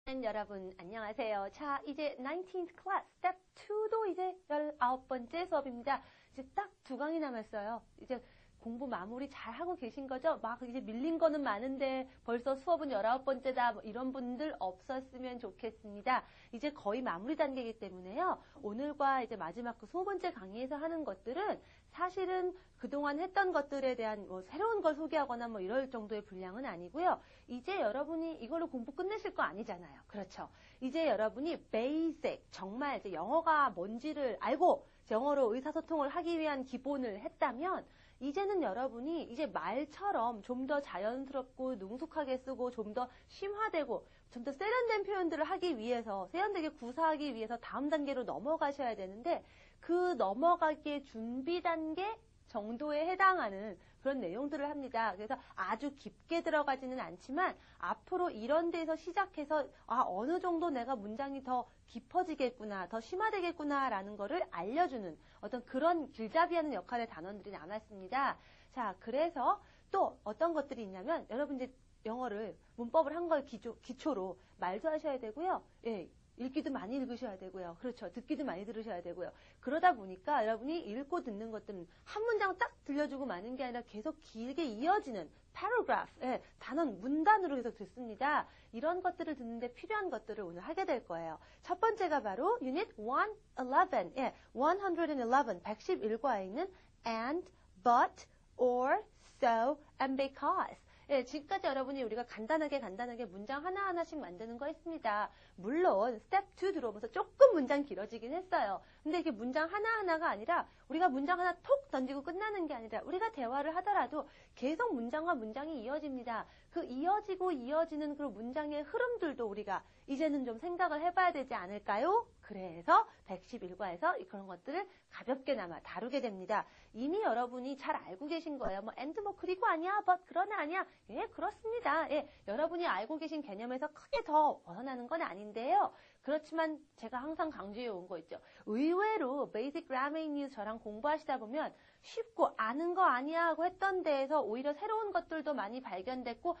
여러분 안녕하세요. 자, 이제 19th class, step 2도 이제 19번째 수업입니다. 이제 딱 2강이 남았어요. 이제 공부 마무리 잘 하고 계신 거죠? 막 이제 밀린 거는 많은데 벌써 수업은 19번째다. 뭐 이런 분들 없었으면 좋겠습니다. 이제 거의 마무리 단계이기 때문에요. 오늘과 이제 마지막 그 20번째 강의에서 하는 것들은 사실은 그동안 했던 것들에 대한 뭐 새로운 걸 소개하거나 뭐 이럴 정도의 분량은 아니고요. 이제 여러분이 이걸로 공부 끝내실 거 아니잖아요. 그렇죠? 이제 여러분이 basic, 정말 이제 영어가 뭔지를 알고 영어로 의사소통을 하기 위한 기본을 했다면 이제는 여러분이 이제 말처럼 좀 더 자연스럽고 능숙하게 쓰고 좀 더 심화되고 좀 더 세련된 표현들을 하기 위해서 세련되게 구사하기 위해서 다음 단계로 넘어가셔야 되는데 그 넘어가기의 준비 단계 정도에 해당하는 그런 내용들을 합니다. 그래서 아주 깊게 들어가지는 않지만 앞으로 이런 데에서 시작해서 어느 정도 내가 문장이 더 깊어지겠구나, 더 심화되겠구나 라는 거를 알려주는 어떤 그런 길잡이하는 역할의 단원들이 남았습니다. 자, 그래서 또 어떤 것들이 있냐면 여러분 이제 영어를 문법을 한 걸 기초로 말도 하셔야 되고요. 예. 읽기도 많이 읽으셔야 되고요. 그렇죠. 듣기도 많이 들으셔야 되고요. 그러다 보니까 여러분이 읽고 듣는 것들은 한 문장 딱 들려주고 마는 게 아니라 계속 길게 이어지는 paragraph, 예, 단원, 문단으로 계속 듣습니다. 이런 것들을 듣는데 필요한 것들을 오늘 하게 될 거예요. 첫 번째가 바로 Unit 111, 예, 111, 111과에 있는 and, but, or, so, and because. 예, 지금까지 여러분이 우리가 간단하게 문장 하나하나씩 만드는 거 했습니다. 물론 스텝 2 들어오면서 조금 문장 길어지긴 했어요. 근데 이게 문장 하나하나가 아니라 우리가 문장 하나 톡 던지고 끝나는 게 아니라 우리가 대화를 하더라도 계속 문장과 문장이 이어집니다. 그 이어지는 그 문장의 흐름들도 우리가 이제는 좀 생각을 해봐야 되지 않을까요? 그래서 111과에서 그런 것들을 가볍게나마 다루게 됩니다. 이미 여러분이 잘 알고 계신 거예요. 뭐 and 뭐 그리고 아니야, but 그러나 아니야. 예, 그렇습니다. 예, 여러분이 알고 계신 개념에서 크게 더 벗어나는 건 아닌데요. 그렇지만 제가 항상 강조해 온 거 있죠. 의외로 Basic Grammar News 저랑 공부하시다 보면 쉽고 아는 거 아니야 하고 했던 데에서 오히려 새로운 것들도 많이 발견됐고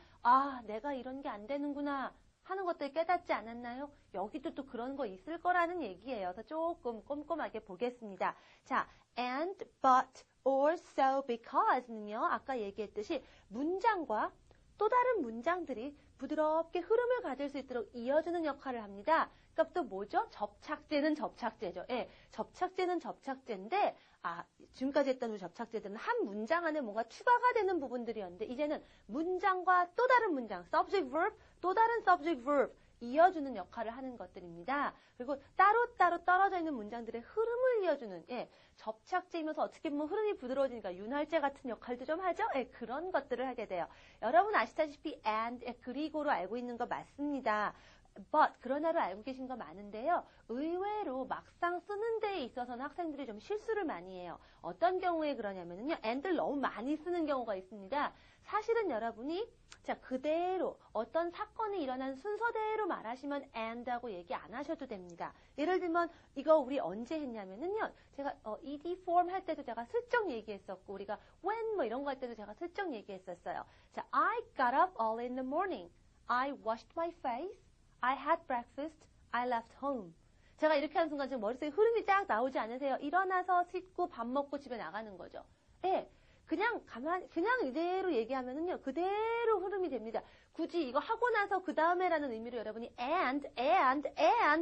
내가 이런 게 안 되는구나 하는 것들 깨닫지 않았나요? 여기도 또 그런 거 있을 거라는 얘기예요. 그래서 조금 꼼꼼하게 보겠습니다. 자, and, but, or, so, because는요. 아까 얘기했듯이 문장과 또 다른 문장들이 부드럽게 흐름을 가질 수 있도록 이어주는 역할을 합니다. 그러니까 또 뭐죠? 접착제는 접착제죠. 예, 접착제는 접착제인데 지금까지 했던 그 접착제들은 한 문장 안에 뭔가 추가가 되는 부분들이었는데 이제는 문장과 또 다른 문장, subject, verb, 또 다른 subject, verb 이어주는 역할을 하는 것들입니다. 그리고 따로따로 떨어져 있는 문장들의 흐름을 이어주는 접착제이면서 어떻게 보면 흐름이 부드러워지니까 윤활제 같은 역할도 좀 하죠. 그런 것들을 하게 돼요. 여러분 아시다시피 and, 그리고로 알고 있는 거 맞습니다. but, 그러나로 알고 계신 거 많은데요. 의외로 막상 쓰는 데에 있어서는 학생들이 좀 실수를 많이 해요. 어떤 경우에 그러냐면요. and를 너무 많이 쓰는 경우가 있습니다. 사실은 여러분이 그대로 어떤 사건이 일어난 순서대로 말하시면 and하고 얘기 안 하셔도 됩니다. 예를 들면 이거 우리 언제 했냐면요. 제가 ed form 할 때도 제가 슬쩍 얘기했었고 우리가 when 뭐 이런 거 할 때도 제가 슬쩍 얘기했었어요. 자, I got up early in the morning. I washed my face. I had breakfast. I left home. 제가 이렇게 하는 순간 지금 머릿속에 흐름이 쫙 나오지 않으세요? 일어나서 씻고 밥 먹고 집에 나가는 거죠. 예. 그냥 이대로 얘기하면은요, 그대로 흐름이 됩니다. 굳이 이거 하고 나서 그 다음에라는 의미로 여러분이 and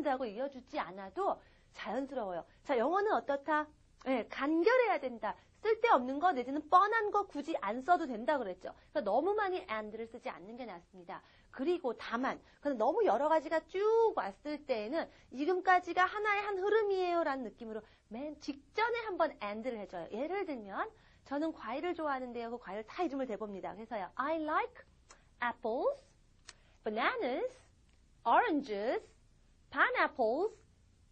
하고 이어주지 않아도 자연스러워요. 자, 영어는 어떻다? 예, 간결해야 된다. 쓸데없는 거 내지는 뻔한 거 굳이 안 써도 된다 그랬죠. 그러니까 너무 많이 and를 쓰지 않는 게 낫습니다. 그리고 다만 너무 여러 가지가 쭉 왔을 때에는 지금까지가 하나의 한 흐름이에요 라는 느낌으로 맨 직전에 한번 and를 해줘요. 예를 들면 저는 과일을 좋아하는데요. 그 과일 다 이름을 대봅니다. 그래서요. I like apples, bananas, oranges, pineapples,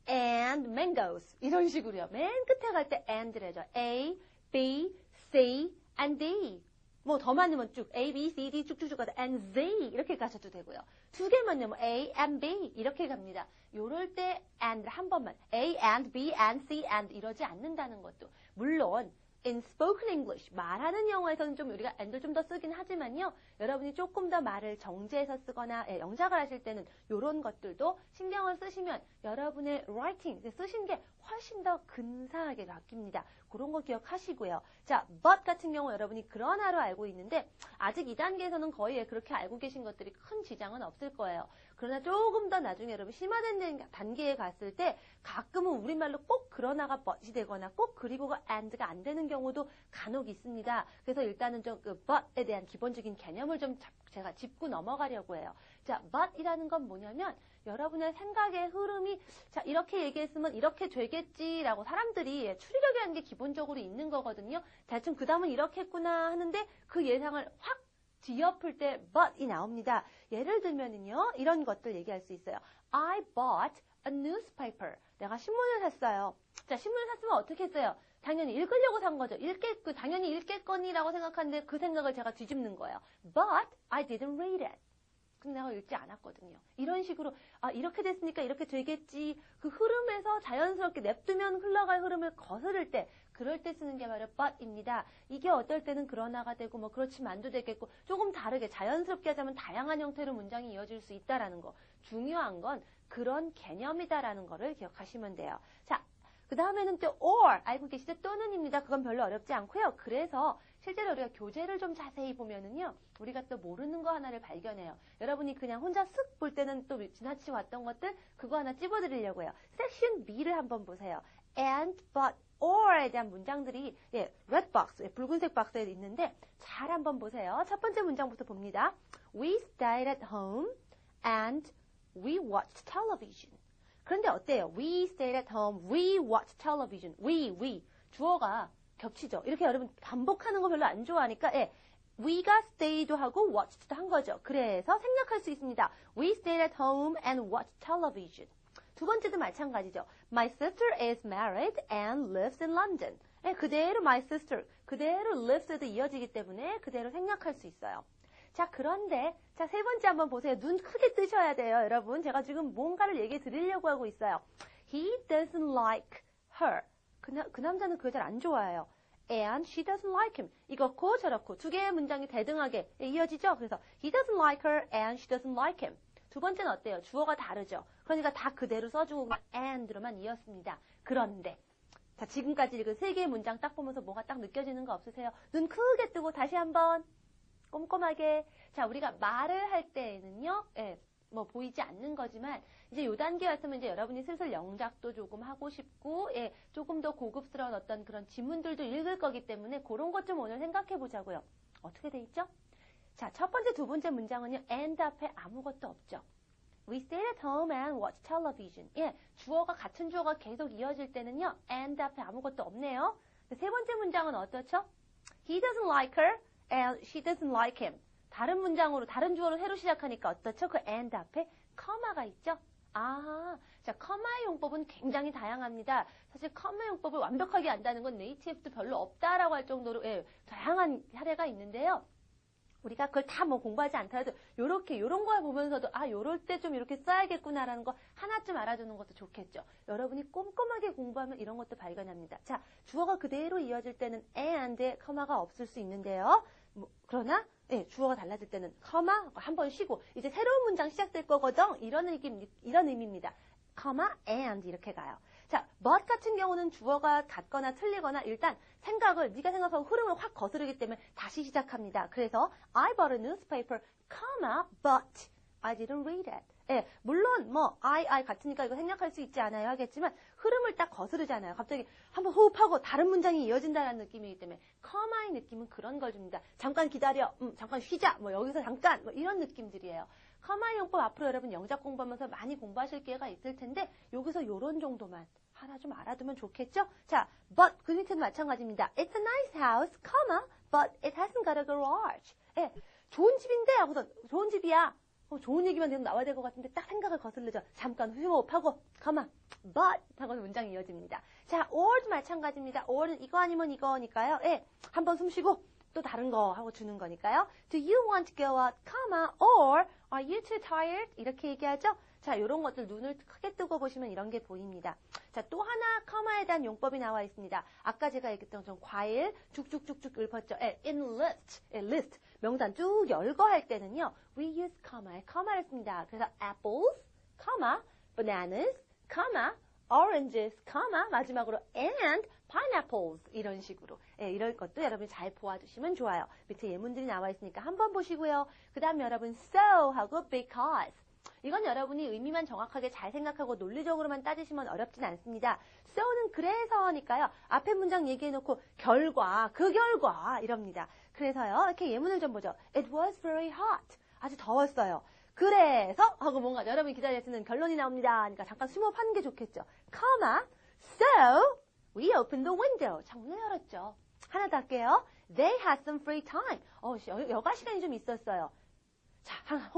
and mangoes. 이런 식으로요. 맨 끝에 갈 때 and를 해줘요. A, B, C, and D. 뭐 더 많으면 쭉 A, B, C, D 쭉쭉쭉 가서 and Z 이렇게 가셔도 되고요. 두 개만요. 뭐 A, and B 이렇게 갑니다. 요럴 때 and 한 번만 A, and B, and C, and 이러지 않는다는 것도 물론 in spoken English, 말하는 영어에서는 좀 우리가 and를 좀 더 쓰긴 하지만요. 여러분이 조금 더 말을 정제해서 쓰거나 영작을 하실 때는 이런 것들도 신경을 쓰시면 여러분의 writing, 쓰신 게 훨씬 더 근사하게 바뀝니다. 그런 거 기억하시고요. 자, but 같은 경우 여러분이 그러나로 알고 있는데 아직 2단계에서는 거의 그렇게 알고 계신 것들이 큰 지장은 없을 거예요. 그러나 조금 더 나중에 여러분 심화된 단계에 갔을 때 가끔은 우리말로 꼭 그러나가 but이 되거나 꼭 그리고가 and가 안 되는 경우도 간혹 있습니다. 그래서 일단은 좀 그 but에 대한 기본적인 개념을 좀 제가 짚고 넘어가려고 해요. 자, but이라는 건 뭐냐면 여러분의 생각의 흐름이 자 이렇게 얘기했으면 이렇게 되겠지라고 사람들이 추리력이라는 게 기본적으로 있는 거거든요. 대충 그 다음은 이렇게 했구나 하는데 그 예상을 확 뒤엎을 때 but이 나옵니다. 예를 들면은요 이런 것들 얘기할 수 있어요. I bought a newspaper. 내가 신문을 샀어요. 자 신문을 샀으면 어떻게 했어요? 당연히 읽으려고 산 거죠. 당연히 읽겠거니라고 생각하는데 그 생각을 제가 뒤집는 거예요. But I didn't read it. 근데 내가 읽지 않았거든요. 이런 식으로 이렇게 됐으니까 이렇게 되겠지. 그 흐름에서 자연스럽게 냅두면 흘러갈 흐름을 거스를 때 그럴 때 쓰는 게 바로 but입니다. 이게 어떨 때는 그러나가 되고 뭐 그렇지만도 되겠고 조금 다르게 자연스럽게 하자면 다양한 형태로 문장이 이어질 수 있다라는 거. 중요한 건 그런 개념이다라는 거를 기억하시면 돼요. 자, 그 다음에는 또 or 알고 계시죠? 또는입니다. 그건 별로 어렵지 않고요. 그래서 실제로 우리가 교재를 좀 자세히 보면은요. 우리가 또 모르는 거 하나를 발견해요. 여러분이 그냥 혼자 쓱 볼 때는 또 지나치게 왔던 것들 그거 하나 찝어드리려고 해요. 섹션 B를 한번 보세요. and, but, or에 대한 문장들이 red box, 붉은색 박스에 있는데 잘 한번 보세요. 첫 번째 문장부터 봅니다. We stayed at home and we watched television. 그런데 어때요? We stayed at home, we watched television. we. 주어가 겹치죠. 이렇게 여러분 반복하는 거 별로 안 좋아하니까 we가 stay도 하고 watched도 한 거죠. 그래서 생략할 수 있습니다. We stayed at home and watched television. 두 번째도 마찬가지죠. My sister is married and lives in London. 그대로 my sister, 그대로 lives에도 이어지기 때문에 그대로 생략할 수 있어요. 자, 그런데 세 번째 한번 보세요. 눈 크게 뜨셔야 돼요, 여러분. 제가 지금 뭔가를 얘기해 드리려고 하고 있어요. He doesn't like her. 그 남자는 그걸 잘 안 좋아해요. And she doesn't like him. 이렇고 저렇고 두 개의 문장이 대등하게 이어지죠. 그래서 he doesn't like her and she doesn't like him. 두 번째는 어때요? 주어가 다르죠. 그러니까 다 그대로 써주고 and로만 이었습니다. 그런데 자 지금까지 읽은 세 개의 문장 딱 보면서 뭐가 딱 느껴지는 거 없으세요? 눈 크게 뜨고 다시 한번 꼼꼼하게. 자 우리가 말을 할 때에는요. 뭐 보이지 않는 거지만 이제 요 단계 왔으면 이제 여러분이 슬슬 영작도 조금 하고 싶고 조금 더 고급스러운 어떤 그런 지문들도 읽을 거기 때문에 그런 것 좀 오늘 생각해 보자고요. 어떻게 돼 있죠? 자, 첫 번째, 두 번째 문장은요. and 앞에 아무것도 없죠. We stayed at home and watched television. 주어가 같은 주어가 계속 이어질 때는요. and 앞에 아무것도 없네요. 세 번째 문장은 어떻죠? He doesn't like her and she doesn't like him. 다른 문장으로, 다른 주어로 새로 시작하니까 어떻죠? 그 and 앞에 커마가 있죠? 자, 커마의 용법은 굉장히 다양합니다. 사실 커마 용법을 완벽하게 안다는 건 네이티브도 별로 없다라고 할 정도로 다양한 사례가 있는데요. 우리가 그걸 다 뭐 공부하지 않더라도 요런 걸 보면서도 요럴 때 좀 이렇게 써야겠구나라는 거 하나쯤 알아두는 것도 좋겠죠. 여러분이 꼼꼼하게 공부하면 이런 것도 발견합니다. 자, 주어가 그대로 이어질 때는 and에 커마가 없을 수 있는데요. 그러나 주어가 달라질 때는 커마 한 번 쉬고 이제 새로운 문장 시작될 거거든. 이런 의미입니다. 커마 and 이렇게 가요. 자, but 같은 경우는 주어가 같거나 틀리거나 일단 생각을 네가 생각하고 흐름을 확 거스르기 때문에 다시 시작합니다. 그래서 I bought a newspaper, but I didn't read it. 물론 I 같으니까 이거 생략할 수 있지 않아요 하겠지만 흐름을 딱 거스르잖아요. 갑자기 한번 호흡하고 다른 문장이 이어진다는 느낌이기 때문에 커마의 느낌은 그런 걸 줍니다. 잠깐 기다려, 잠깐 쉬자, 여기서 잠깐 이런 느낌들이에요. 커마의 용법 앞으로 여러분 영작 공부하면서 많이 공부하실 기회가 있을 텐데 여기서 요런 정도만 하나 좀 알아두면 좋겠죠? 자, but 그 밑에도 마찬가지입니다. It's a nice house, but it hasn't got a garage. 좋은 집인데 하고서 좋은 집이야. 좋은 얘기만 계속 나와야 될 것 같은데 딱 생각을 거슬르죠. 잠깐 휴호흡하고 but 하고 문장이 이어집니다. 자, or도 마찬가지입니다. or는 이거 아니면 이거니까요. 한번 숨 쉬고 또 다른 거 하고 주는 거니까요. Do you want to go out, or are you too tired? 이렇게 얘기하죠. 자, 이런 것들 눈을 크게 뜨고 보시면 이런 게 보입니다. 자, 또 하나 커마에 대한 용법이 나와 있습니다. 아까 제가 얘기했던 좀 과일 쭉쭉쭉쭉 읊었죠. in list. 명단 쭉 열거할 때는요. we use comma를 씁니다. 그래서 apples, bananas, oranges, 마지막으로 and pineapples 이런 식으로 이럴 것도 여러분이 잘 보아주시면 좋아요. 밑에 예문들이 나와 있으니까 한번 보시고요. 그 다음에 여러분 so 하고 because 이건 여러분이 의미만 정확하게 잘 생각하고 논리적으로만 따지시면 어렵진 않습니다. so는 그래서니까요. 앞에 문장 얘기해놓고 그 결과 이럽니다. 그래서요. 이렇게 예문을 좀 보죠. It was very hot. 아주 더웠어요. 그래서 하고 뭔가 여러분이 기다리시는 결론이 나옵니다. 그러니까 잠깐 숨어파는 게 좋겠죠. So we opened the window. 창문을 열었죠. 하나 더 할게요. They had some free time. 여가 시간이 좀 있었어요. 자,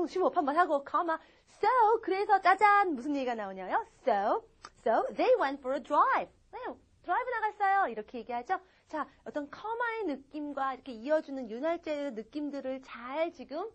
심호흡 한번 하고, so, 그래서 짜잔, 무슨 얘기가 나오냐요? So they went for a drive. 드라이브 나갔어요. 이렇게 얘기하죠. 자, 어떤 커마의 느낌과 이렇게 이어주는 윤활제의 느낌들을 잘 지금,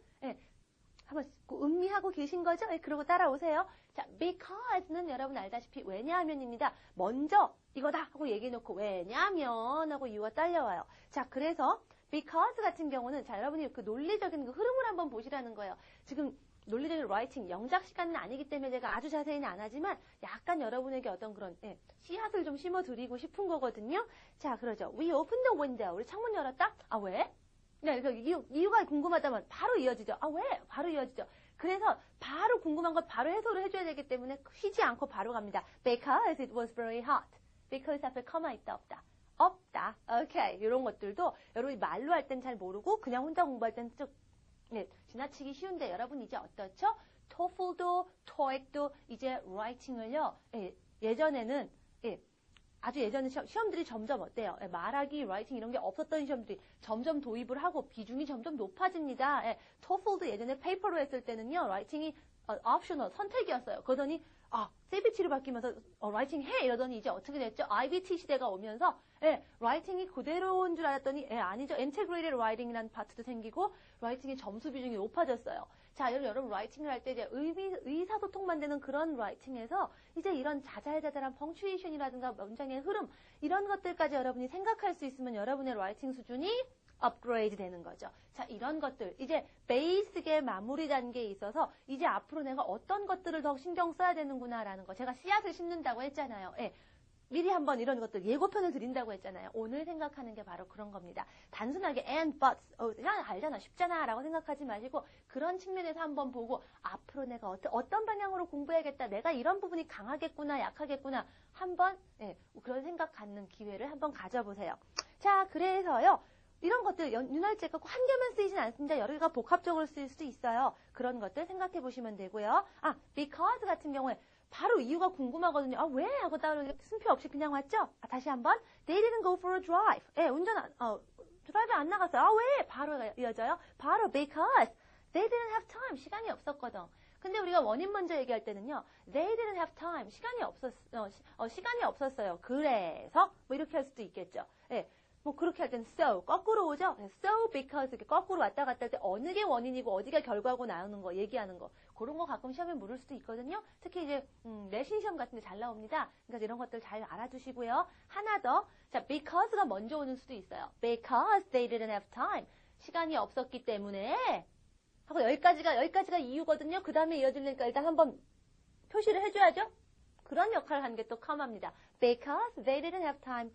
한번 음미하고 계신 거죠? 그러고 따라오세요. 자, because는 여러분 알다시피 왜냐하면입니다. 먼저 이거다 하고 얘기해놓고 왜냐하면 하고 이유가 딸려와요. 자, 그래서 because 같은 경우는 자, 여러분이 그 논리적인 그 흐름을 한번 보시라는 거예요. 지금 논리적인 라이팅, 영작 시간은 아니기 때문에 제가 아주 자세히는 안 하지만 약간 여러분에게 어떤 그런 씨앗을 좀 심어드리고 싶은 거거든요. 자, 그러죠. We opened the window. 우리 창문 열었다? 아, 왜? 네, 이유가 궁금하다면 바로 이어지죠. 아, 왜? 바로 이어지죠. 그래서 바로 궁금한 것 바로 해소를 해줘야 되기 때문에 쉬지 않고 바로 갑니다. Because it was very hot. Because 앞에 커마 있다 없다? 없다. 오케이. 이런 것들도 여러분이 말로 할 땐 잘 모르고 그냥 혼자 공부할 땐 쭉 지나치기 쉬운데 여러분 이제 어떻죠? TOEFL도 TOEIC도 이제 라이팅을요. 예전에는 아주 예전에 시험들이 점점 어때요? 말하기, 라이팅 이런 게 없었던 시험들이 점점 도입을 하고 비중이 점점 높아집니다. TOEFL도 예전에 페이퍼로 했을 때는요. 라이팅이 옵셔널, 선택이었어요. 그러더니 CBT로 바뀌면서 라이팅 해 이러더니 이제 어떻게 됐죠? IBT 시대가 오면서 라이팅이 그대로인 줄 알았더니 아니죠. 인테그레이티드 라이팅이라는 파트도 생기고 라이팅의 점수 비중이 높아졌어요. 자, 여러분 라이팅을 할 때 이제 의사소통만 되는 그런 라이팅에서 이제 이런 자잘자잘한 펑츄에이션이라든가 문장의 흐름 이런 것들까지 여러분이 생각할 수 있으면 여러분의 라이팅 수준이 업그레이드 되는 거죠. 자, 이런 것들 이제 베이직의 마무리 단계에 있어서 이제 앞으로 내가 어떤 것들을 더 신경 써야 되는구나라는 거. 제가 씨앗을 심는다고 했잖아요. 미리 한번 이런 것들 예고편을 드린다고 했잖아요. 오늘 생각하는 게 바로 그런 겁니다. 단순하게 and, but, 알잖아, 쉽잖아 라고 생각하지 마시고 그런 측면에서 한번 보고 앞으로 내가 어떤 방향으로 공부해야겠다. 내가 이런 부분이 강하겠구나, 약하겠구나. 한번 그런 생각 갖는 기회를 한번 가져보세요. 자, 그래서요. 이런 것들 윤활제가 한 개만 쓰이진 않습니다. 여러 개가 복합적으로 쓰일 수도 있어요. 그런 것들 생각해 보시면 되고요. because 같은 경우에 바로 이유가 궁금하거든요. 왜? 하고 따로 순표 없이 그냥 왔죠? 다시 한번. They didn't go for a drive. 드라이브 안 나갔어요. 왜? 바로 이어져요. 바로 because they didn't have time. 시간이 없었거든. 근데 우리가 원인 먼저 얘기할 때는요. They didn't have time. 시간이 없었어요. 그래서 뭐 이렇게 할 수도 있겠죠. 뭐 그렇게 할 때는 so 거꾸로 오죠. So because 이렇게 거꾸로 왔다 갔다 할 때 어느 게 원인이고 어디가 결과고 나오는 거 얘기하는 거 그런 거 가끔 시험에 물을 수도 있거든요. 특히 이제 내신 시험 같은 데 잘 나옵니다. 그러니까 이런 것들 잘 알아두시고요. 하나 더. 자, because가 먼저 오는 수도 있어요. Because they didn't have time. 시간이 없었기 때문에 하고 여기까지가 이유거든요. 그 다음에 이어지려니까 일단 한번 표시를 해줘야죠. 그런 역할을 하는 게 또 comma입니다. Because they didn't have time.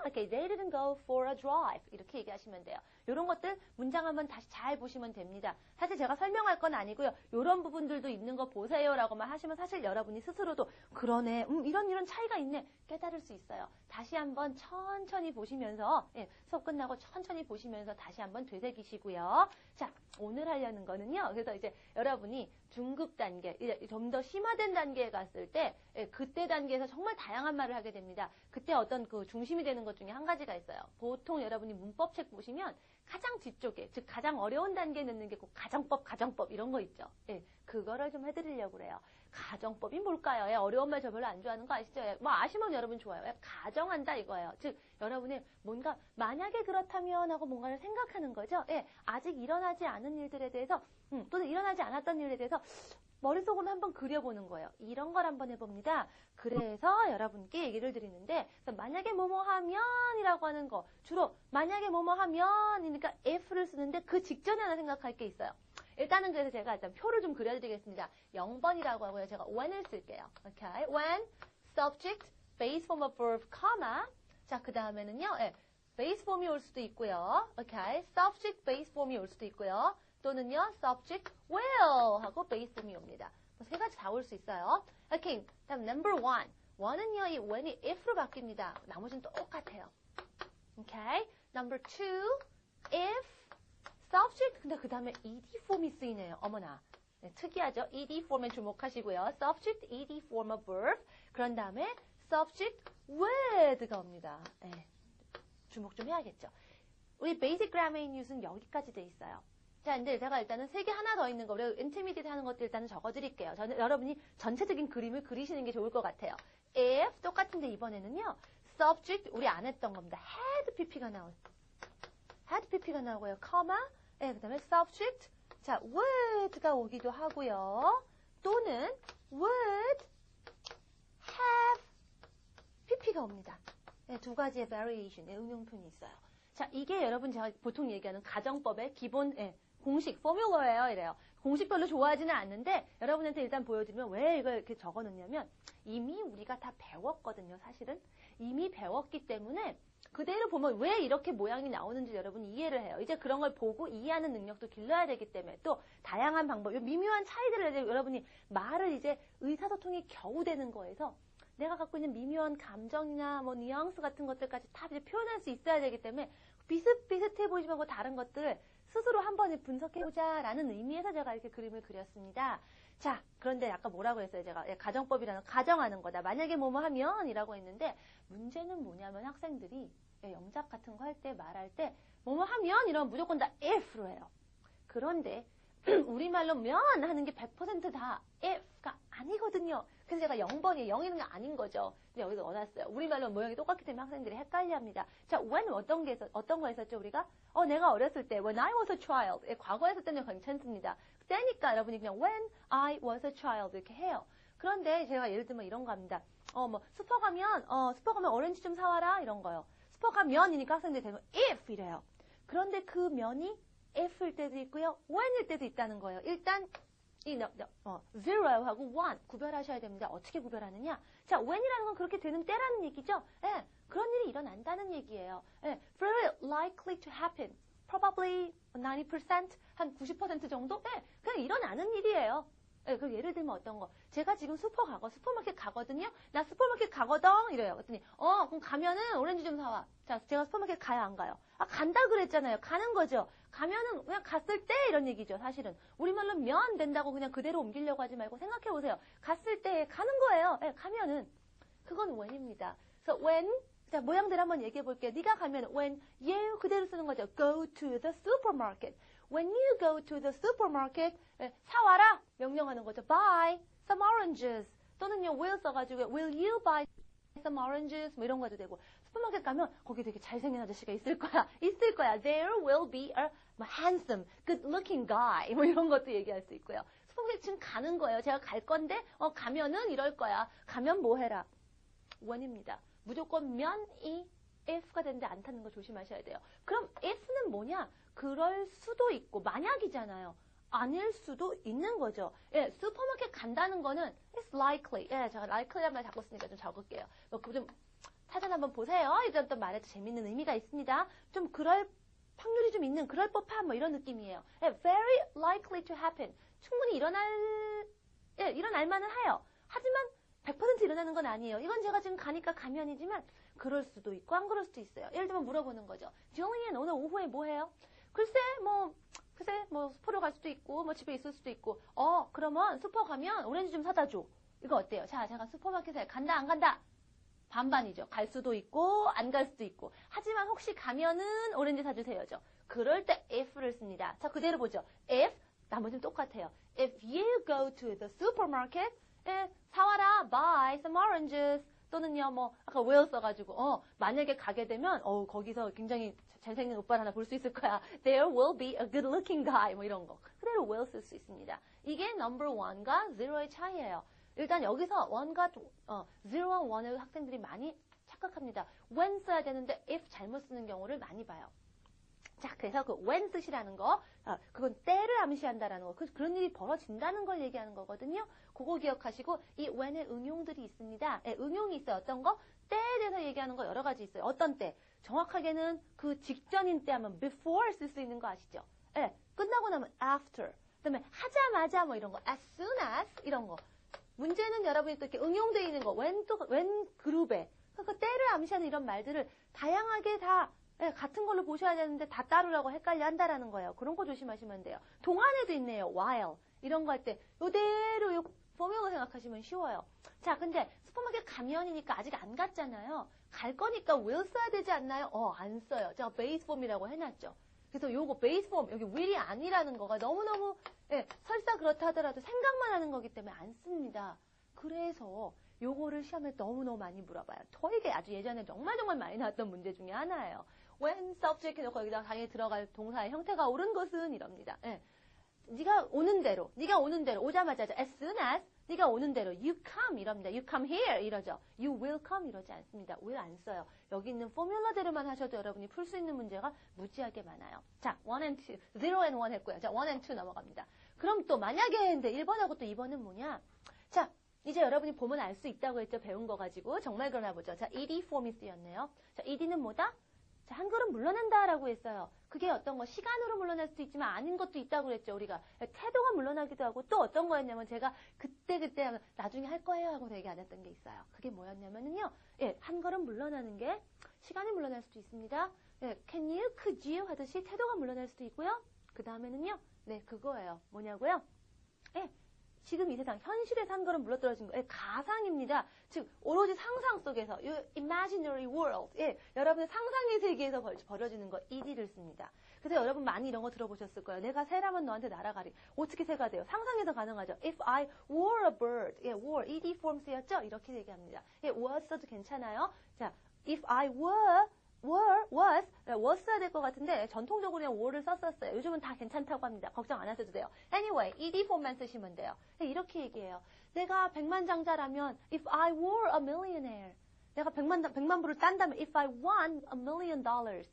Okay, they didn't go for a drive. 이렇게 얘기하시면 돼요. 이런 것들 문장 한번 다시 잘 보시면 됩니다. 사실 제가 설명할 건 아니고요. 이런 부분들도 있는 거 보세요라고만 하시면 사실 여러분이 스스로도 그러네. 이런 차이가 있네. 깨달을 수 있어요. 다시 한번 천천히 보시면서 수업 끝나고 천천히 보시면서 다시 한번 되새기시고요. 자, 오늘 하려는 거는요. 그래서 이제 여러분이 중급 단계, 이제 좀 더 심화된 단계에 갔을 때 그때 단계에서 정말 다양한 말을 하게 됩니다. 그때 어떤 그 중심이 되는 것 중에 한 가지가 있어요. 보통 여러분이 문법책 보시면 가장 뒤쪽에, 즉 가장 어려운 단계에 넣는 게 꼭 가정법 이런 거 있죠. 그거를 좀 해드리려고 그래요. 가정법이 뭘까요? 어려운 말 저 별로 안 좋아하는 거 아시죠? 뭐 아시면 여러분 좋아요. 가정한다 이거예요. 즉 여러분이 뭔가 만약에 그렇다면 하고 뭔가를 생각하는 거죠. 아직 일어나지 않은 일들에 대해서 또는 일어나지 않았던 일에 대해서 머릿속으로 한번 그려보는 거예요. 이런 걸 한번 해봅니다. 그래서 여러분께 얘기를 드리는데 만약에 뭐뭐 하면이라고 하는 거 주로 만약에 뭐뭐 하면이니까 if를 쓰는데 그 직전에 하나 생각할 게 있어요. 일단은 그래서 제가 일단 표를 좀 그려드리겠습니다. 0번이라고 하고요. 제가 when을 쓸게요. Okay? When, subject, base form of verb, comma. 자, 그 다음에는요. base form이 올 수도 있고요. Okay? subject, base form이 올 수도 있고요. 또는요. subject, will 하고 base form이 옵니다. 세 가지 다 올 수 있어요. Okay. 다음 number one. one은요. 이 when이 if로 바뀝니다. 나머지는 똑같아요. Okay? Number two, if subject, 근데 그 다음에 ed form이 쓰이네요. 어머나. 네, 특이하죠? ed form에 주목하시고요. subject, ed form of verb. 그런 다음에 subject with가 옵니다. 네, 주목 좀 해야겠죠. 우리 basic grammar in use는 여기까지 돼 있어요. 자, 근데 제가 일단은 세 개 하나 더 있는 거, 우리 intermediate 하는 것도 일단은 적어드릴게요. 저는 여러분이 전체적인 그림을 그리시는 게 좋을 것 같아요. if, 똑같은데 이번에는요. subject, 우리 안 했던 겁니다. had pp가 나와요. had pp가 나오고요. comma, 네, 그 다음에 subject, 자, would가 오기도 하고요. 또는 would have pp가 옵니다. 네, 두 가지의 variation, 응용편이 있어요. 자, 이게 여러분 제가 보통 얘기하는 가정법의 기본 공식, 포뮬러예요. 이래요. 공식 별로 좋아하지는 않는데 여러분한테 일단 보여드리면 왜 이걸 이렇게 적어놓냐면 이미 우리가 다 배웠거든요. 사실은. 이미 배웠기 때문에 그대로 보면 왜 이렇게 모양이 나오는지 여러분이 이해를 해요. 이제 그런 걸 보고 이해하는 능력도 길러야 되기 때문에 또 다양한 방법, 미묘한 차이들을 이제 여러분이 말을 이제 의사소통이 겨우 되는 거에서 내가 갖고 있는 미묘한 감정이나 뭐 뉘앙스 같은 것들까지 다 이제 표현할 수 있어야 되기 때문에 비슷비슷해 보이지만 그 다른 것들 스스로 한번 분석해보자라는 의미에서 제가 이렇게 그림을 그렸습니다. 자, 그런데 아까 뭐라고 했어요? 제가 가정법이라는 가정하는 거다. 만약에 뭐뭐 하면 이라고 했는데 문제는 뭐냐면 학생들이 영작 같은 거 할 때 말할 때 뭐뭐 하면 이러면 무조건 다 if로 해요. 그런데 우리말로 면 하는 게 100% 다 if가 아니거든요. 그래서 제가 0번이 0이는 게 아닌 거죠. 근데 여기서 넣어놨어요. 우리말로 모양이 똑같기 때문에 학생들이 헷갈려합니다. 자, when 어떤 거 했었죠 우리가? 내가 어렸을 때 when I was a child. 과거 했을 때는 괜찮습니다. 때니까 여러분이 그냥 when I was a child 이렇게 해요. 그런데 제가 예를 들면 이런 거 합니다. 슈퍼 가면 오렌지 좀 사와라 이런 거요. 슈퍼 가면이니까 학생들이 되면 if 이래요. 그런데 그 면이 if일 때도 있고요. when일 때도 있다는 거예요. 일단 zero하고 one 구별하셔야 됩니다. 어떻게 구별하느냐? 자, when이라는 건 그렇게 되는 때라는 얘기죠. 예, 그런 일이 일어난다는 얘기예요. 예, very likely to happen. Probably 90%, 한 90% 정도? 예, 그냥 일어나는 일이에요. 예, 그 예를 들면 어떤 거. 제가 지금 슈퍼마켓 가거든요? 나 슈퍼마켓 가거든? 이래요. 그랬더니, 그럼 가면은 오렌지 좀 사와. 자, 제가 슈퍼마켓 가요, 안 가요? 간다 그랬잖아요. 가는 거죠. 가면은 그냥 갔을 때 이런 얘기죠, 사실은. 우리말로 면 된다고 그냥 그대로 옮기려고 하지 말고 생각해보세요. 갔을 때 가는 거예요. 예, 가면은. 그건 when입니다. 그래서 when, 자, 모양들 한번 얘기해볼게요. 네가 가면 when you 그대로 쓰는 거죠. go to the supermarket. When you go to the supermarket, 사와라 명령하는 거죠. Buy some oranges. 또는요, will 써가지고 will you buy some oranges 뭐 이런 거 해도 되고 슈퍼마켓 가면 거기 되게 잘생긴 아저씨가 있을 거야. There will be a handsome, good-looking guy 뭐 이런 것도 얘기할 수 있고요. 슈퍼마켓 지금 가는 거예요. 제가 갈 건데 가면은 이럴 거야. 가면 뭐 해라. when입니다. 무조건 면이 if가 되는데 않다는 거 조심하셔야 돼요. 그럼 if는 뭐냐? 그럴 수도 있고 만약이잖아요. 아닐 수도 있는 거죠. 예, 슈퍼마켓 간다는 거는 it's likely. 예, 제가 likely란 말 자꾸 쓰니까 좀 적을게요. 좀 사전 한번 보세요. 이런 또 말에 재밌는 의미가 있습니다. 좀 그럴 확률이 좀 있는 그럴 법한 뭐 이런 느낌이에요. 예, very likely to happen. 충분히 일어날 만은 해요. 하지만 100% 일어나는 건 아니에요. 이건 제가 지금 가니까 가면이지만 그럴 수도 있고 안 그럴 수도 있어요. 예를 들면 물어보는 거죠. 지영이는 오늘 오후에 뭐 해요? 글쎄 슈퍼로 갈 수도 있고 집에 있을 수도 있고 그러면 슈퍼 가면 오렌지 좀 사다 줘. 이거 어때요? 자, 제가 슈퍼마켓에 간다 안 간다? 반반이죠. 갈 수도 있고 안 갈 수도 있고. 하지만 혹시 가면은 오렌지 사주세요죠. 그럴 때 if를 씁니다. 자, 그대로 보죠. if 나머지는 똑같아요. If you go to the supermarket, 사와라 buy some oranges. 또는요, 뭐, 아까 will 써가지고, 만약에 가게 되면, 거기서 굉장히 잘생긴 오빠를 하나 볼 수 있을 거야. There will be a good looking guy. 뭐 이런 거. 그대로 will 쓸 수 있습니다. 이게 number one과 zero의 차이예요. 일단 여기서 one과 zero와 one을 학생들이 많이 착각합니다. when 써야 되는데 if 잘못 쓰는 경우를 많이 봐요. 자, 그래서 그 when 쓰시라는 거, 그건 때를 암시한다라는 거, 그런 일이 벌어진다는 걸 얘기하는 거거든요. 그거 기억하시고, 이 when의 응용들이 있습니다. 응용이 있어요. 어떤 거? 때에 대해서 얘기하는 거 여러 가지 있어요. 어떤 때? 정확하게는 그 직전인 때 하면 before 쓸 수 있는 거 아시죠? 끝나고 나면 after. 그 다음에 하자마자 뭐 이런 거, as soon as 이런 거. 문제는 여러분이 또 이렇게 응용되어 있는 거, when 그룹에. 그 때를 암시하는 이런 말들을 다양하게 다 같은 걸로 보셔야 되는데 다 따르라고 헷갈려 한다라는 거예요. 그런 거 조심하시면 돼요. 동안에도 있네요. while. 이런 거 할 때 이대로 요 포뮬러 생각하시면 쉬워요. 자, 근데 슈퍼마켓 가면이니까 아직 안 갔잖아요. 갈 거니까 will 써야 되지 않나요? 안 써요. 제가 베이스 폼이라고 해놨죠. 그래서 요거 베이스 폼, 여기 will이 아니라는 거가 너무너무 설사 그렇다 하더라도 생각만 하는 거기 때문에 안 씁니다. 그래서 요거를 시험에 너무너무 많이 물어봐요. 토익에 아주 예전에 정말 많이 나왔던 문제 중에 하나예요. when subject 해놓고 여기다 당연히 들어갈 동사의 형태가 옳은 것은 이럽니다. 네가 오는 대로 오자마자 as soon as 네가 오는 대로 you come 이럽니다. you come here 이러죠. you will come 이러지 않습니다. will 안 써요. 여기 있는 포뮬러대로만 하셔도 여러분이 풀 수 있는 문제가 무지하게 많아요. 자, 1 and 2, 0 and 1 했고요. 자, 1 and 2 넘어갑니다. 그럼 또 만약에 했는데 1번하고 또 2번은 뭐냐? 자, 이제 여러분이 보면 알 수 있다고 했죠. 배운 거 가지고. 정말 그러나 보죠. 자, ed 폼이 쓰였네요. 자, ed는 뭐다? 자, 한 걸음 물러난다라고 했어요. 그게 어떤 거 시간으로 물러날 수도 있지만 아닌 것도 있다고 그랬죠. 우리가 태도가 물러나기도 하고 또 어떤 거였냐면 제가 그때 하면 나중에 할 거예요 하고 얘기 안 했던 게 있어요. 그게 뭐였냐면은요. 한 걸음 물러나는 게 시간이 물러날 수도 있습니다. can you, could you 하듯이 태도가 물러날 수도 있고요. 그 다음에는요. 그거예요. 뭐냐고요? 지금 이 세상, 현실에서 한 걸음 물러떨어진 거, 가상입니다. 즉, 오로지 상상 속에서, 이 imaginary world, 여러분의 상상의 세계에서 벌어지는 거, ed를 씁니다. 그래서 여러분 많이 이런 거 들어보셨을 거예요. 내가 새라면 너한테 날아가리. 어떻게 새가 돼요? 상상해서 가능하죠. If I were a bird, were, ed form 쓰였죠? 이렇게 얘기합니다. was 써도 괜찮아요. 자, if I was 써야 될 것 같은데 전통적으로 그냥 were를 썼었어요. 요즘은 다 괜찮다고 합니다. 걱정 안 하셔도 돼요. Anyway, ed 폼만 쓰시면 돼요. 이렇게 얘기해요. 내가 백만장자라면 if I were a millionaire. 내가 100만 불을 딴다면 if I won $1 million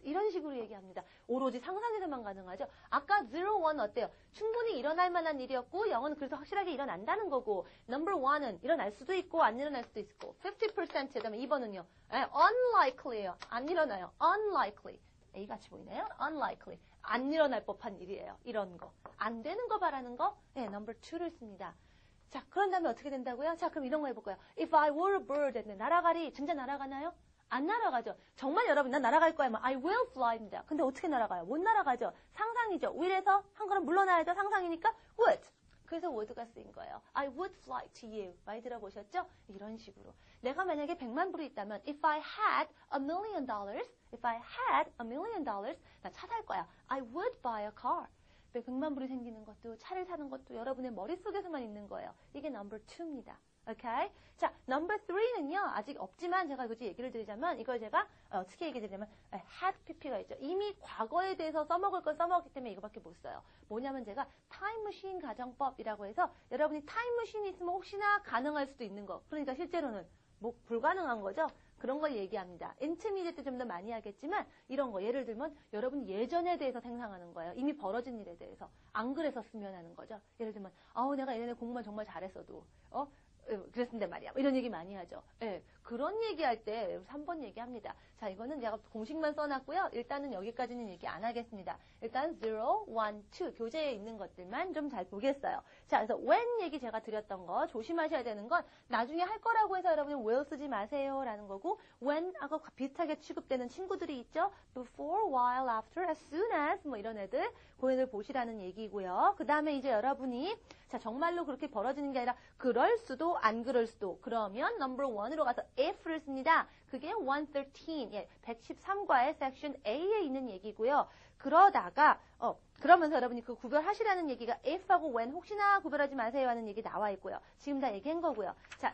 이런 식으로 얘기합니다. 오로지 상상에서만 가능하죠. 아까 0, 1 어때요? 충분히 일어날 만한 일이었고 0은 그래서 확실하게 일어난다는 거고 number 1은 일어날 수도 있고 안 일어날 수도 있고 50% 그다음에 2번은요. unlikely예요. 안 일어나요. unlikely. A 같이 보이나요? unlikely. 안 일어날 법한 일이에요. 이런 거. 안 되는 거 바라는 거 number 2를 씁니다. 자, 그런 다음에 어떻게 된다고요? 자, 그럼 이런 거 해볼까요? If I were a bird, 했는데 날아가리, 진짜 날아가나요? 안 날아가죠. 정말 여러분, 난 날아갈 거야. I will fly입니다. 근데 어떻게 날아가요? 못 날아가죠. 상상이죠. will에서 한 걸음 물러나야죠. 상상이니까 would. 그래서 would가 쓰인 거예요. I would fly to you. 많이 들어보셨죠? 이런 식으로. 내가 만약에 100만 불이 있다면 if I had $1 million, 나 차 살 거야. I would buy a car. 100만 불이 생기는 것도 차를 사는 것도 여러분의 머릿속에서만 있는 거예요. 이게 number 2입니다. 오케이? 자, number 3는요. 아직 없지만 제가 굳이 얘기를 드리자면 이걸 제가 어떻게 얘기 드리냐면 had pp가 있죠. 이미 과거에 대해서 써먹을 걸 써먹었기 때문에 이거밖에 못 써요. 뭐냐면 제가 타임머신 가정법이라고 해서 여러분이 타임머신이 있으면 혹시나 가능할 수도 있는 거. 그러니까 실제로는 뭐 불가능한 거죠. 그런 걸 얘기합니다. 인터미디어트 때 좀 더 많이 하겠지만 이런 거 예를 들면 여러분 예전에 대해서 상상하는 거예요. 이미 벌어진 일에 대해서. 안 그랬었으면 하는 거죠. 예를 들면 내가 예전에 공부만 정말 잘했어도 그랬는데 말이야. 이런 얘기 많이 하죠. 그런 얘기할 때 3번 얘기합니다. 자, 이거는 제가 공식만 써놨고요. 일단은 여기까지는 얘기 안 하겠습니다. 일단 0, 1, 2 교재에 있는 것들만 좀 잘 보겠어요. 자, 그래서 when 얘기 제가 드렸던 거 조심하셔야 되는 건 나중에 할 거라고 해서 여러분이 will 쓰지 마세요 라는 거고 when하고 비슷하게 취급되는 친구들이 있죠. before, while, after, as soon as 뭐 이런 애들 그 애들 보시라는 얘기고요. 그 다음에 이제 여러분이 자 정말로 그렇게 벌어지는 게 아니라 그럴 수도 안 그럴 수도 그러면 number 1으로 가서 if를 씁니다. 그게 113, 113과의 section A에 있는 얘기고요. 그러다가 그러면서 여러분이 그 구별하시라는 얘기가 if하고 when 혹시나 구별하지 마세요 하는 얘기 나와 있고요. 지금 다 얘기한 거고요. 자,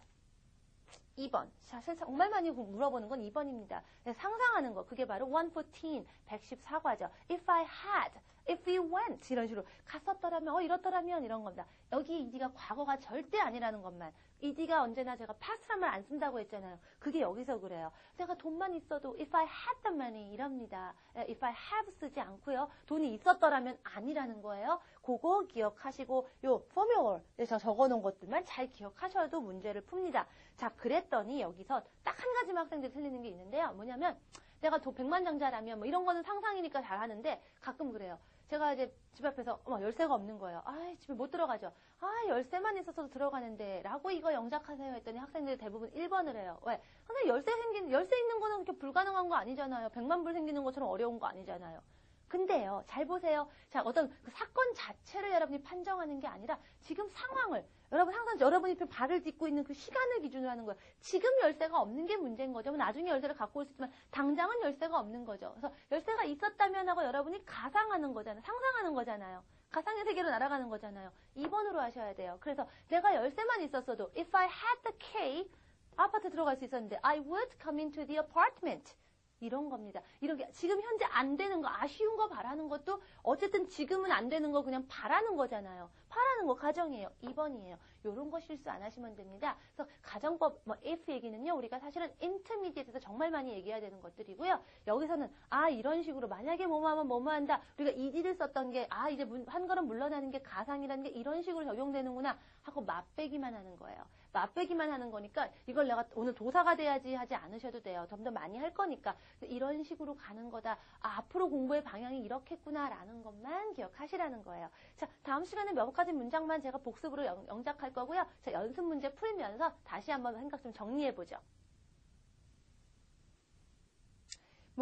2번. 사실 정말 많이 물어보는 건 2번입니다. 상상하는 거. 그게 바로 114, 114과죠. If I had, if we went 이런 식으로 갔었더라면, 이렇더라면 이런 겁니다. 여기 ed가 과거가 절대 아니라는 것만. ed가 언제나 제가 past란 말 안 쓴다고 했잖아요. 그게 여기서 그래요. 내가 돈만 있어도 if I had the money 이럽니다. if I have 쓰지 않고요. 돈이 있었더라면 아니라는 거예요. 그거 기억하시고 요 포뮬러에서 적어놓은 것들만 잘 기억하셔도 문제를 풉니다. 자, 그랬더니 여기서 딱 한 가지만 학생들이 틀리는 게 있는데요. 뭐냐면 내가 100만장자라면 뭐 이런 거는 상상이니까 잘하는데 가끔 그래요. 제가 이제 집 앞에서 열쇠가 없는 거예요. 집에 못 들어가죠. 열쇠만 있어서 들어가는데 라고 이거 영작하세요 했더니 학생들이 대부분 1번을 해요. 왜? 근데 열쇠 있는 거는 그렇게 불가능한 거 아니잖아요. 100만 불 생기는 것처럼 어려운 거 아니잖아요. 근데요, 잘 보세요. 자, 어떤 그 사건 자체를 여러분이 판정하는 게 아니라 지금 상황을, 여러분 항상 여러분이 발을 딛고 있는 그 시간을 기준으로 하는 거예요. 지금 열쇠가 없는 게 문제인 거죠. 나중에 열쇠를 갖고 올 수 있지만 당장은 열쇠가 없는 거죠. 그래서 열쇠가 있었다면 하고 여러분이 가상하는 거잖아요. 상상하는 거잖아요. 가상의 세계로 날아가는 거잖아요. 2번으로 하셔야 돼요. 그래서 내가 열쇠만 있었어도 if I had the key, 아파트 들어갈 수 있었는데 I would come into the apartment. 이런 겁니다. 이렇게 지금 현재 안 되는 거, 아쉬운 거 바라는 것도 어쨌든 지금은 안 되는 거 그냥 바라는 거잖아요. 바라는 거 가정이에요. 2번이에요. 요런 거 실수 안 하시면 됩니다. 그래서 가정법 if 얘기는요. 우리가 사실은 intermediate에서 정말 많이 얘기해야 되는 것들이고요. 여기서는 이런 식으로 만약에 뭐뭐 하면 뭐뭐 한다. 우리가 ed를 썼던 게 이제 한 걸음 물러나는 게 가상이라는 게 이런 식으로 적용되는구나 하고 맛배기만 하는 거예요. 맛배기만 하는 거니까 이걸 내가 오늘 도사가 돼야지 하지 않으셔도 돼요. 좀 더 많이 할 거니까. 이런 식으로 가는 거다. 앞으로 공부의 방향이 이렇겠구나라는 것만 기억하시라는 거예요. 자, 다음 시간에 몇 가지 문장만 제가 복습으로 영작할 거고요. 자, 연습 문제 풀면서 다시 한번 생각 좀 정리해보죠.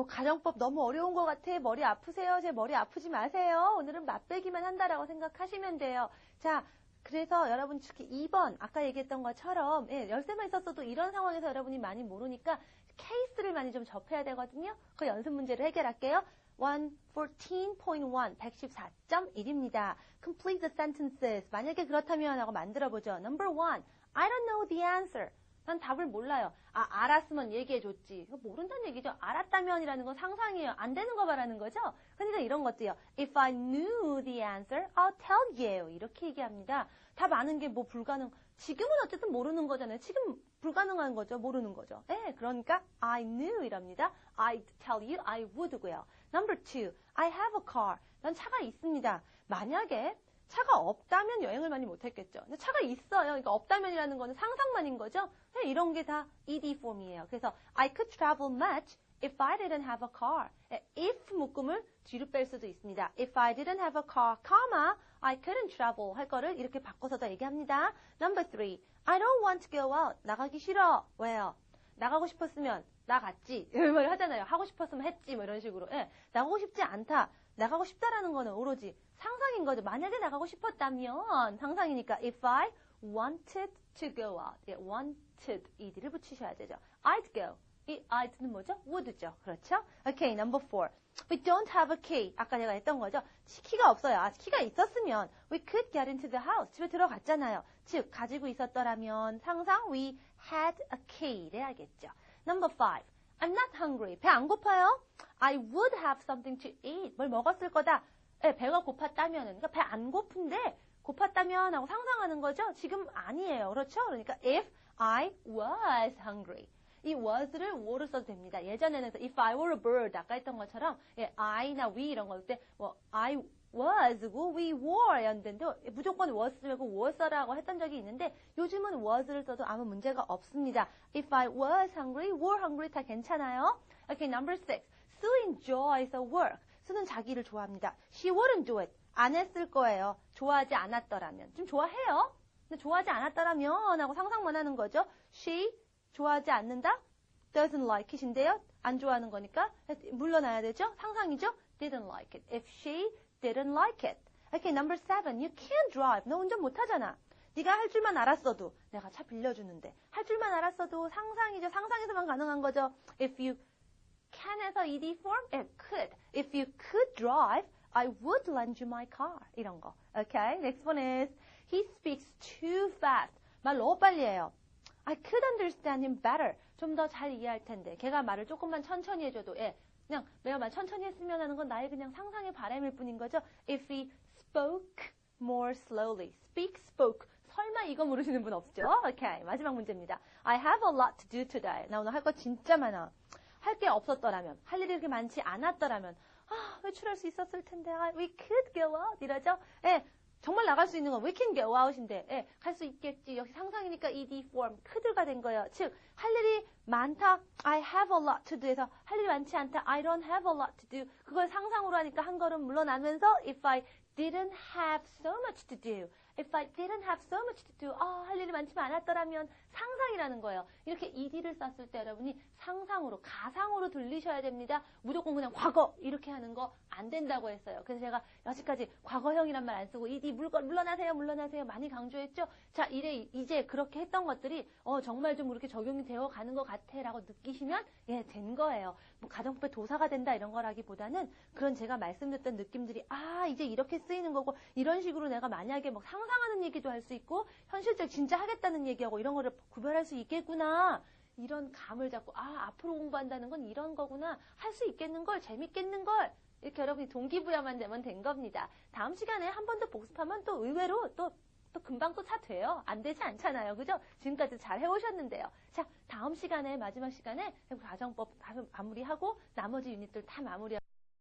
가정법 너무 어려운 것 같아. 머리 아프세요? 제 머리 아프지 마세요. 오늘은 맛배기만 한다라고 생각하시면 돼요. 자, 그래서 여러분 특히 2번 아까 얘기했던 것처럼 열쇠만 있었어도 이런 상황에서 여러분이 많이 모르니까 케이스를 많이 좀 접해야 되거든요. 그 연습 문제를 해결할게요. 114.1 114.1입니다. Complete the sentences. 만약에 그렇다면 하고 만들어보죠. Number 1. I don't know the answer. 난 답을 몰라요. 알았으면 얘기해줬지. 모른다는 얘기죠. 알았다면이라는 건 상상이에요. 안 되는 거 말하는 거죠. 그러니까 이런 것도요. If I knew the answer, I'll tell you. 이렇게 얘기합니다. 답 아는 게 불가능. 지금은 어쨌든 모르는 거잖아요. 지금 불가능한 거죠. 모르는 거죠. 그러니까 I knew 이랍니다. I'd tell you, I would고요. Number 2. I have a car. 난 차가 있습니다. 만약에 차가 없다면 여행을 많이 못했겠죠. 근데 차가 있어요. 그러니까 없다면이라는 거는 상상만인 거죠. 이런 게 다 ed 폼이에요. 그래서 I could travel much if I didn't have a car. if 묶음을 뒤로 뺄 수도 있습니다. If I didn't have a car, I couldn't travel 할 거를 이렇게 바꿔서도 얘기합니다. Number 3. I don't want to go out. 나가기 싫어. 왜요? 나가고 싶었으면 나갔지. 이런 말 하잖아요. 하고 싶었으면 했지. 이런 식으로. 나가고 싶지 않다. 나가고 싶다라는 거는 오로지 상상인 거죠. 만약에 나가고 싶었다면 상상이니까 if I wanted to go out. wanted ed를 붙이셔야 되죠. I'd go. 이 I'd는 뭐죠? would죠. 그렇죠? Okay, number 4. We don't have a key. 아까 내가 했던 거죠. 키가 없어요. 키가 있었으면 we could get into the house. 집에 들어갔잖아요. 즉 가지고 있었더라면 상상 we had a key 이래야겠죠. Number 5. I'm not hungry. 배 안 고파요? I would have something to eat. 뭘 먹었을 거다. 배가 고팠다면은. 그러니까 배 안 고픈데 고팠다면 하고 상상하는 거죠. 지금 아니에요. 그렇죠? 그러니까 if I was hungry. 이 was를 were를 써도 됩니다. 예전에는 if I were a bird 아까 했던 것처럼 I나 we 이런 거 할 때 I was고 we were 였는데 무조건 was 말고 was라고 했던 적이 있는데 요즘은 was를 써도 아무 문제가 없습니다. If I was hungry, were hungry 다 괜찮아요. Okay, number 6. Sue enjoys her work. 수는 자기를 좋아합니다. She wouldn't do it. 안 했을 거예요. 좋아하지 않았더라면. 좀 좋아해요. 근데 좋아하지 않았더라면 하고 상상만 하는 거죠. She 좋아하지 않는다? doesn't like it인데요. 안 좋아하는 거니까 물러나야 되죠. 상상이죠. didn't like it. If she didn't like it. Okay, number 7. You can't drive. 너 운전 못하잖아. 네가 할 줄만 알았어도 내가 차 빌려주는데 할 줄만 알았어도 상상이죠. 상상에서만 가능한 거죠. If you can에서 ed form, could. If you could drive, I would lend you my car. 이런 거. Okay, next one is he speaks too fast. 말 너무 빨리 해요. I could understand him better. 좀 더 잘 이해할 텐데. 걔가 말을 조금만 천천히 해줘도, 예. 그냥 매우 말 천천히 했으면 하는 건 나의 그냥 상상의 바람일 뿐인 거죠. If he spoke more slowly. Speak, spoke. 설마 이거 모르시는 분 없죠? 오케이. 마지막 문제입니다. I have a lot to do today. 나 오늘 할 거 진짜 많아. 할 게 없었더라면, 할 일이 그렇게 많지 않았더라면, 외출할 수 있었을 텐데, we could go out. 이러죠? 예. 정말 나갈 수 있는 건 we can go out인데, 예, 갈 수 있겠지. 역시 상상이니까 ed form, could가 된 거예요. 즉, 할 일이 많다. I have a lot to do에서 할 일이 많지 않다. I don't have a lot to do. 그걸 상상으로 하니까 한 걸음 물러나면서 if I didn't have so much to do. If I didn't have so much to do. 할 일이 많지만 않았더라면 상상이라는 거예요. 이렇게 ed를 썼을 때 여러분이 상상으로, 가상으로 들리셔야 됩니다. 무조건 그냥 과거 이렇게 하는 거 안 된다고 했어요. 그래서 제가 여기까지 과거형이란 말 안 쓰고 ed 물러나세요, 물러나세요 많이 강조했죠. 자, 이제 그렇게 했던 것들이 정말 좀 그렇게 적용이 되어 가는 것 같아 라고 느끼시면 예, 된 거예요. 뭐 가정법의 도사가 된다 이런 거라기보다는 그런 제가 말씀드렸던 느낌들이 이제 이렇게 쓰이는 거고 이런 식으로 내가 만약에 뭐 상상하는 얘기도 할 수 있고 현실적 진짜 하겠다는 얘기하고 이런 거를 구별할 수 있겠구나. 이런 감을 잡고 앞으로 공부한다는 건 이런 거구나. 할 수 있겠는 걸, 재밌겠는 걸. 이렇게 여러분이 동기부여만 되면 된 겁니다. 다음 시간에 한 번 더 복습하면 또 의외로 또 금방 또 다 돼요. 안 되지 않잖아요. 그죠? 지금까지 잘 해오셨는데요. 자, 다음 시간에, 마지막 시간에 가정법 마무리하고 나머지 유닛들 다 마무리하고